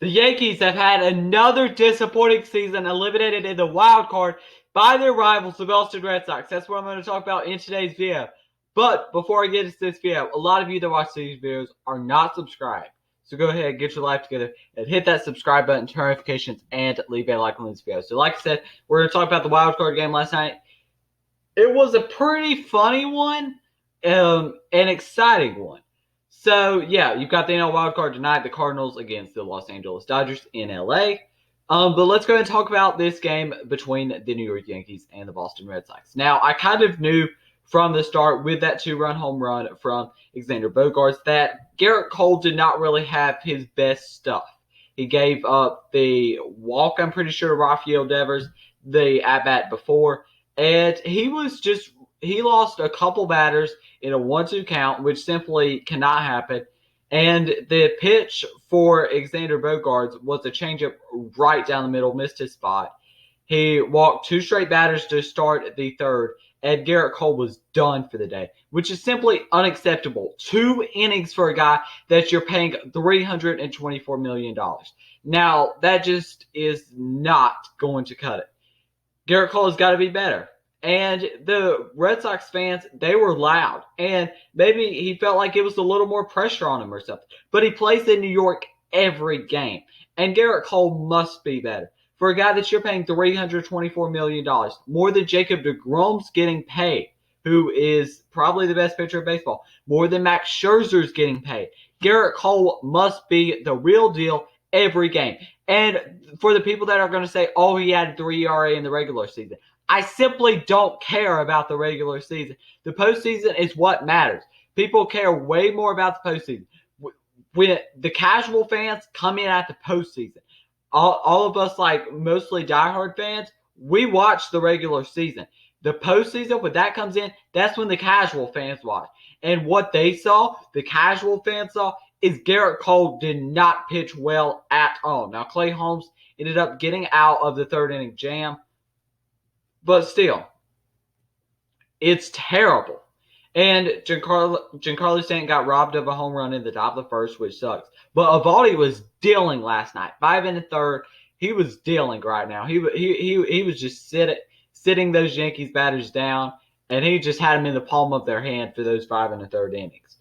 The Yankees have had another disappointing season, eliminated in the wild card by their rivals, the Boston Red Sox. That's what I'm going to talk about in today's video. But before I get into this video, a lot of you that watch these videos are not subscribed. So go ahead, get your life together, and hit that subscribe button, turn notifications, and leave a like on this video. So like I said, we're going to talk about the wild card game last night. It was a pretty funny one, an exciting one. So, yeah, you've got the NL wildcard tonight, the Cardinals against the Los Angeles Dodgers in LA. But let's go ahead and talk about this game between the New York Yankees and the Boston Red Sox. Now, I kind of knew from the start with that two-run home run from Xander Bogaerts that Garrett Cole did not really have his best stuff. He gave up the walk, I'm pretty sure, to Rafael Devers, the at-bat before, and he lost a couple batters in a 1-2 count, which simply cannot happen. And the pitch for Xander Bogaerts was a changeup right down the middle, missed his spot. He walked two straight batters to start the third, and Garrett Cole was done for the day, which is simply unacceptable. 2 innings for a guy that you're paying $324 million. Now, that just is not going to cut it. Garrett Cole has got to be better. And the Red Sox fans, they were loud. And maybe he felt like it was a little more pressure on him or something. But he plays in New York every game. And Garrett Cole must be better. For a guy that you're paying $324 million, more than Jacob deGrom's getting paid, who is probably the best pitcher of baseball, more than Max Scherzer's getting paid. Garrett Cole must be the real deal every game. And for the people that are going to say, oh, he had 3 ERA in the regular season, I simply don't care about the regular season. The postseason is what matters. People care way more about the postseason. When the casual fans come in at the postseason, all of us, like mostly diehard fans, we watch the regular season. The postseason, when that comes in, that's when the casual fans watch. And what they saw, the casual fans saw, is Garrett Cole did not pitch well at all. Now, Clay Holmes ended up getting out of the third inning jam. But still, it's terrible. And Giancarlo Stanton got robbed of a home run in the top of the first, which sucks. But Eovaldi was dealing last night. 5 in the third. He was dealing right now. He was just sitting those Yankees batters down, and he just had them in the palm of their hand for those 5 in the third innings.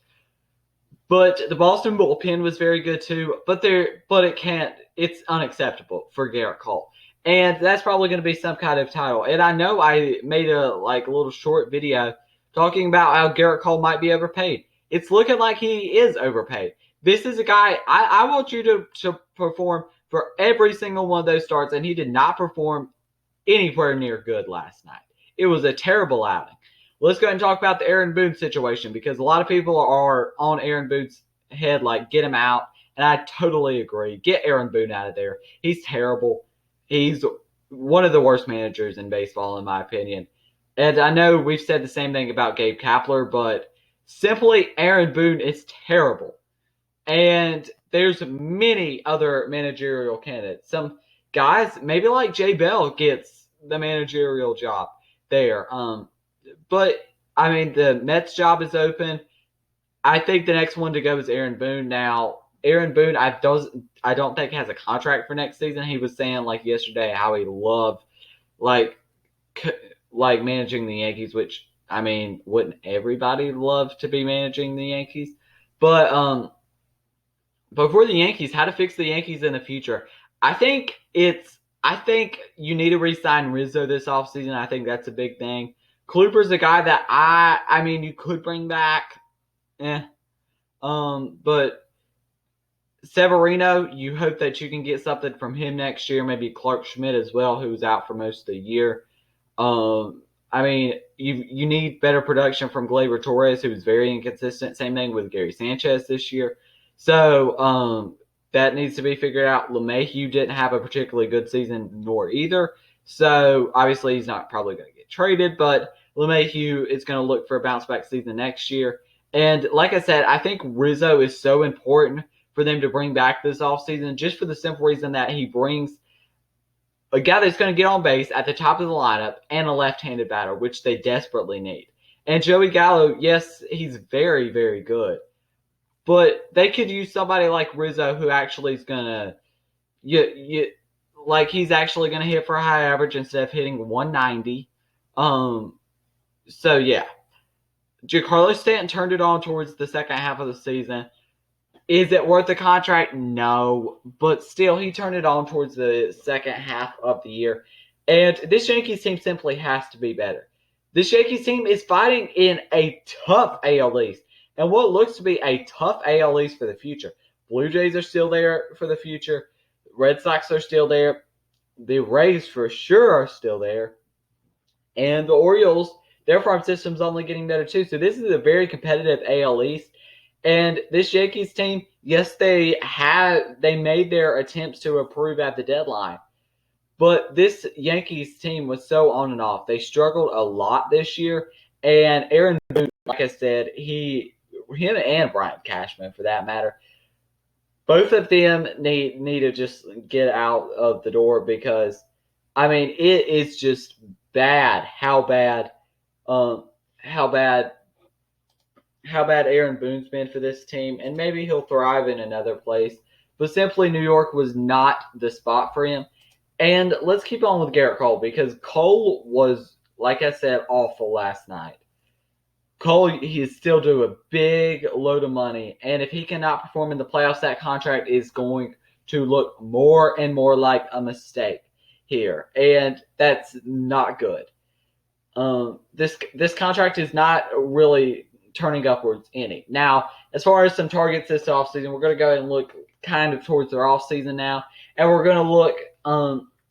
But the Boston bullpen was very good too. But it's unacceptable for Garrett Cole. And that's probably going to be some kind of title. And I know I made a little short video talking about how Garrett Cole might be overpaid. It's looking like he is overpaid. This is a guy, I want you to perform for every single one of those starts, and he did not perform anywhere near good last night. It was a terrible outing. Let's go ahead and talk about the Aaron Boone situation, because a lot of people are on Aaron Boone's head like, get him out. And I totally agree. Get Aaron Boone out of there. He's terrible. He's one of the worst managers in baseball, in my opinion. And I know we've said the same thing about Gabe Kapler, but simply Aaron Boone is terrible. And there's many other managerial candidates. Some guys, maybe like Jay Bell, gets the managerial job there. But, I mean, the Mets job is open. I think the next one to go is Aaron Boone. Now, Aaron Boone, I don't think has a contract for next season. He was saying like yesterday how he loved like managing the Yankees, which I mean, wouldn't everybody love to be managing the Yankees? But for the Yankees, how to fix the Yankees in the future, I think you need to re-sign Rizzo this offseason. I think that's a big thing. Kluber's a guy that I mean you could bring back, but Severino, you hope that you can get something from him next year. Maybe Clark Schmidt as well, who's out for most of the year. I mean, you need better production from Gleyber Torres, who's very inconsistent. Same thing with Gary Sanchez this year. So that needs to be figured out. LeMahieu didn't have a particularly good season, nor either. So obviously he's not probably going to get traded, but LeMahieu is going to look for a bounce-back season next year. And like I said, I think Rizzo is so important for them to bring back this offseason, just for the simple reason that he brings a guy that's going to get on base at the top of the lineup and a left-handed batter, which they desperately need. And Joey Gallo, yes, he's very, very good. But they could use somebody like Rizzo who actually is going to like he's actually going to hit for a high average instead of hitting 190. So yeah, Giancarlo Stanton turned it on towards the second half of the season. Is it worth the contract? No, but still, he turned it on towards the second half of the year. And this Yankees team simply has to be better. This Yankees team is fighting in a tough AL East, and what looks to be a tough AL East for the future. Blue Jays are still there for the future. Red Sox are still there. The Rays for sure are still there. And the Orioles, their farm system's only getting better too. So this is a very competitive AL East. And this Yankees team, yes, they made their attempts to improve at the deadline. But this Yankees team was so on and off. They struggled a lot this year. And Aaron Boone, like I said, him and Brian Cashman, for that matter, both of them need to just get out of the door because, I mean, it is just bad how bad Aaron Boone's been for this team, and maybe he'll thrive in another place. But simply, New York was not the spot for him. And let's keep on with Garrett Cole because Cole was, like I said, awful last night. Cole, he's still due a big load of money, and if he cannot perform in the playoffs, that contract is going to look more and more like a mistake here, and that's not good. This contract is not really turning upwards any. Now, as far as some targets this offseason, we're going to go ahead and look kind of towards their offseason now, and we're going to look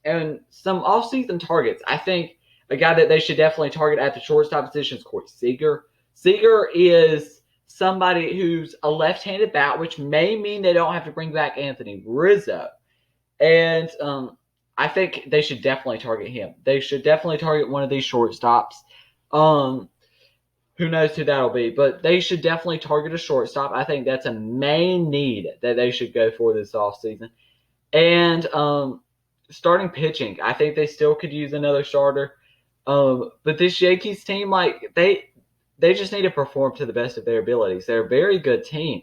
and some offseason targets. I think a guy that they should definitely target at the shortstop position is Corey Seager. Seager is somebody who's a left-handed bat, which may mean they don't have to bring back Anthony Rizzo. And I think they should definitely target him. They should definitely target one of these shortstops. Who knows who that'll be, but they should definitely target a shortstop. I think that's a main need that they should go for this offseason. And starting pitching, I think they still could use another starter. But this Yankees team, like they just need to perform to the best of their abilities. They're a very good team.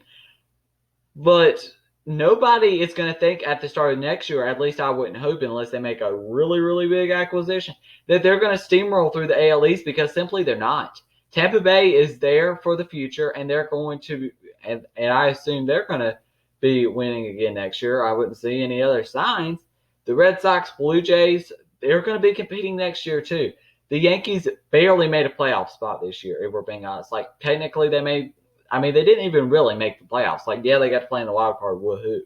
But nobody is going to think at the start of next year, at least I wouldn't hope unless they make a really, really big acquisition, that they're going to steamroll through the AL East because simply they're not. Tampa Bay is there for the future, and they're going to – and I assume they're going to be winning again next year. I wouldn't see any other signs. The Red Sox, Blue Jays, they're going to be competing next year too. The Yankees barely made a playoff spot this year, if we're being honest. Like, technically they made – they didn't even really make the playoffs. Like, yeah, they got to play in the wild card, woohoo.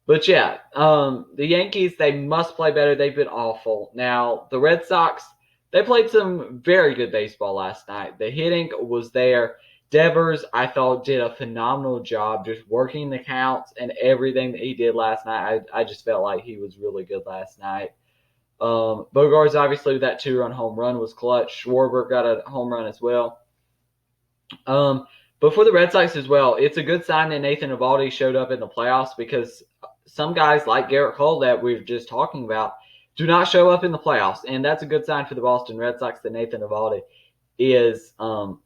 But yeah, the Yankees, they must play better. They've been awful. Now, the Red Sox, they played some very good baseball last night. The hitting was there. Devers, I thought, did a phenomenal job just working the counts and everything that he did last night. I just felt like he was really good last night. Bogarts, obviously, with that 2-run home run was clutch. Schwarber got a home run as well. But for the Red Sox as well, it's a good sign that Nathan Eovaldi showed up in the playoffs because some guys like Garrett Cole that we were just talking about do not show up in the playoffs, and that's a good sign for the Boston Red Sox that Nathan Eovaldi is going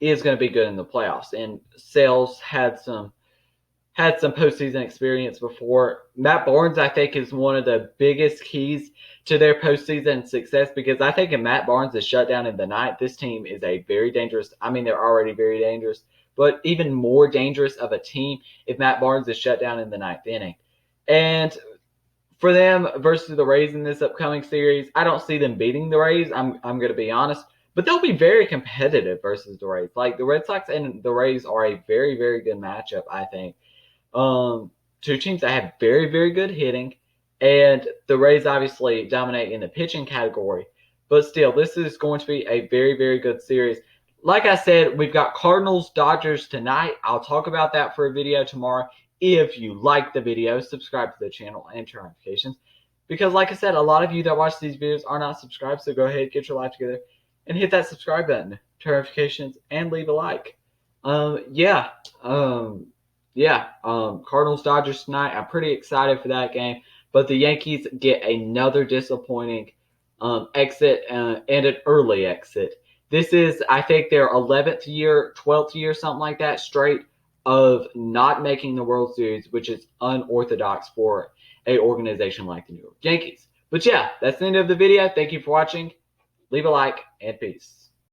to be good in the playoffs. And Sales had some postseason experience before. Matt Barnes, I think, is one of the biggest keys to their postseason success because I think if Matt Barnes is shut down in the ninth, this team is a very dangerous – they're already very dangerous, but even more dangerous of a team if Matt Barnes is shut down in the ninth inning. And for them versus the Rays in this upcoming series, I don't see them beating the Rays. I'm going to be honest. But they'll be very competitive versus the Rays. Like, the Red Sox and the Rays are a very, very good matchup, I think. Two teams that have very, very good hitting, and the Rays obviously dominate in the pitching category. But still, this is going to be a very, very good series. Like I said, we've got Cardinals-Dodgers tonight. I'll talk about that for a video tomorrow. If you like the video, subscribe to the channel and turn notifications. Because like I said, a lot of you that watch these videos are not subscribed, so go ahead, get your life together, and hit that subscribe button, turn notifications, and leave a like. Cardinals-Dodgers tonight. I'm pretty excited for that game. But the Yankees get another disappointing exit and an early exit. This is, I think, their 11th year, 12th year, something like that, straight of not making the World Series, which is unorthodox for an organization like the New York Yankees. But yeah, that's the end of the video. Thank you for watching. Leave a like and peace.